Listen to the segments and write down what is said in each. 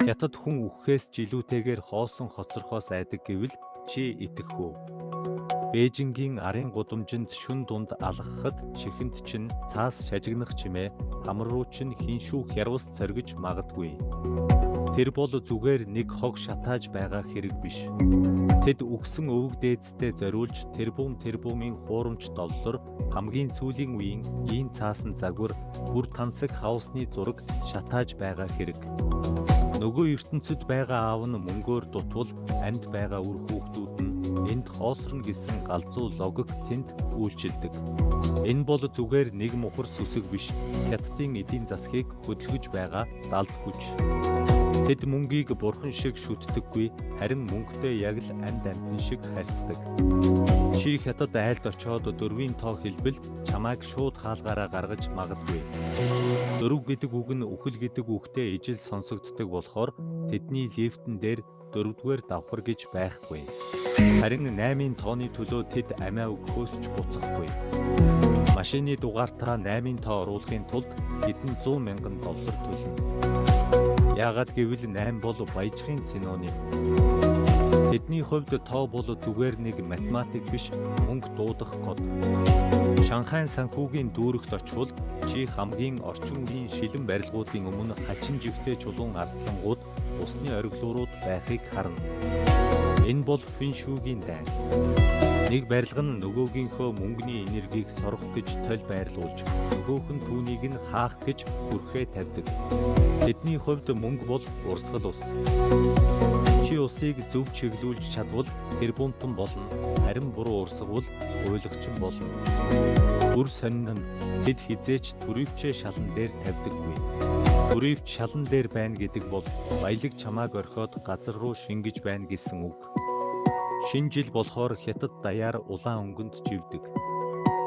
Хятад хүн үхэхээс ч илүүтэйгээр хоосон хоцорхоос айдаг гэвэл чи итгэх үү? Бээжингийн арын гудамжинд шүн дунд алгахад чихэнд чинь цаас шажигнах чимээ хамар руу чинь хиншүү хярвас цоргиж магадгүй. Тэр бол зүгээр нэг хог шатааж байгаа хэрэг биш. Тэд үгсэн өвөг дээдстэй зориулж тэрбумын хуурамч доллор хамгийн сүүлийн үеийн ийн цаасан загвар бүр тансаг хаусны зураг шатааж байгаа хэрэг. Нөгөө ертөнцид байгаа аав нь мөнгөөр дутвал амьд байгаа үр хүүхдүүд нь энд хоосорно гэсэн галзуу логик тэнд үйлчилдэг. Энэ бол зүгээр нэг мухар сүсэг биш. Хятадын эдийн засгийг хөдөлгөж байгаа далд хүч. Тэд мөнгийг бурхан шиг шүтдэггүй, харин мөнгөтэй яг л амьд амьтан шиг харьцдаг. Чи хятад айлд очоод 4-ийн тоо хэлбэл чамайг шууд хаалгаараа гаргаж магадгүй. 4 гэдэг үг нь үхэл гэдэг үгтэй ижил сонсогддог болохоор тэдний лифтэн дээр 4-р давхар гэж байхгүй. Харин 8-ийн тооны төлөө тэд амиа өгөхөөс ч буцахгүй. Машины дугаартаа 8-ийн тоо оруулахын тулд хэдэн 100 мянган доллар төлнө. Яагаад гэвэл 8 бол баяжхын синоним. Тэдний хувьд тоо бол зүгээр нэг математик биш, мөнгө дуудах код. Шанхайн санхүүгийн дүүрэгт очвол чи хамгийн орчин үеийн шилэн барилгуудын өмнө хачин жигтэй чулуун арслангууд усны ориглуурууд байхыг харна. Энэ бол фэншүүгийн дайн. Нэг барилга нь нөгөөгийнхөө мөнгөний энергийг сорох гэж толь байрлуулж, нөгөөх нь түүнийг нь хаах гэж хүрхээ тавьдаг. Тэдний хувьд мөнгө бол урсгал ус. Чи усыг зөв чиглүүлж чадвал тэр бунтан болно. Харин буруу урсгавал уйлагчин болно. Бүр сонин нь тэд хизээч түрийвчээ шалан дээр тавьдаггүй. Түрийвч шалан дээр байна гэдэг бол баялаг чамааг орхиод газар руу шингэж байна гэсэн үг. Шинэ жил болохоор хятад даяар улаан өнгөнд живдэг.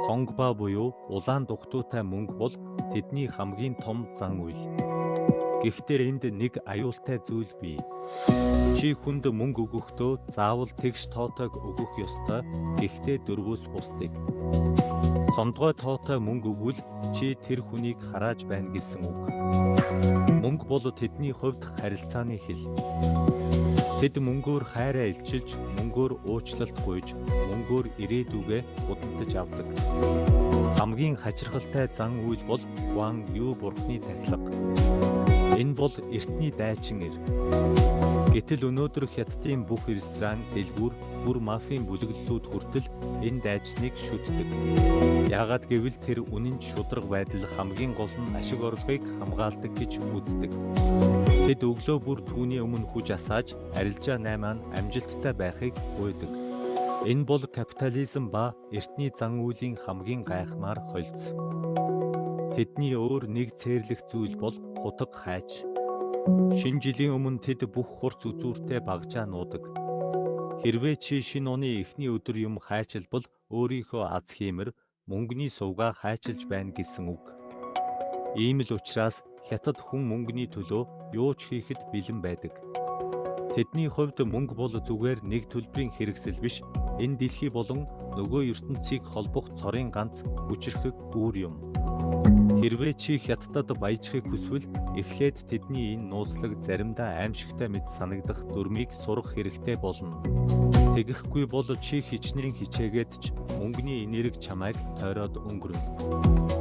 Хонгба буюу улаан дугтуутай мөнгө бол тэдний хамгийн том зан үйл. Гэхдээ энд нэг аюултай зүйл бий. Чи хүнд мөнгө өгөхдөө заавал тэгш тоотойг өгөх ёстой. Гэхдээ 4-өөс бусдыг. Сондгой тоотой мөнгө өгвөл чи тэр хүнийг харааж байна гэсэн үг. Мөнгө бол тэдний хувьд харилцааны хэл. Тэд мөнгөөр хайраа илчилж, мөнгөөр уучлалт гуйж, мөнгөөр ирээдүгээ худалдаж авдаг. Хамгийн хачирхалтай зан үйл бол Гуан Ю бурхны тахилга. Энэ бол эртний дайчин эр. Гэтэл өнөөдөр хятадын бүх ресторан, дэлгүүр, бүр мафийн бүлэглэлүүд хүртэл энэ дайчныг шүтдэг. Яагаад гэвэл тэр үнэн шударга байдал хамгийн гол нь ашиг орлогыг хамгаалдаг гэж үздэг. Тэд өглөө бүр түүний өмнө хүж асааж, арилжаа 8 амжилттай байхыг гуйдаг. Энэ бол капитализм ба эртний зан үйлийн хамгийн гайхмаар холц. Тэдний өөр нэг цээрлэх зүйл бол хутаг хайч. Шинэ жилийн өмнө тэд бүх хурц үзүүртэй багжаа нуудаг. Хэрвээ чи шинэ оны эхний өдөр юм хайчилбал өөрийнхөө аз хиймэр, мөнгөний сувгаа хайчилж байна гэсэн үг. Ийм л учраас хятад хүн мөнгөний төлөө юу ч хийхэд бэлэн байдаг. Тэдний хувьд мөнгө бол зүгээр нэг төлбөрийн хэрэгсэл биш, энэ дэлхий болон нөгөө ертөнцийг холбох цорын ганц хүчирхэг үүр юм. Хэрвээ чи хятадд баяжхыг хүсвэл эхлээд тэдний энэ нууцлаг заримдаа аимшигтай мэт санагдах дүрмийг сурах хэрэгтэй болно. Тэгэхгүй бол чи хичнээн хичээгээд ч мөнгөний энерги чамайг тойроод өнгөрнө.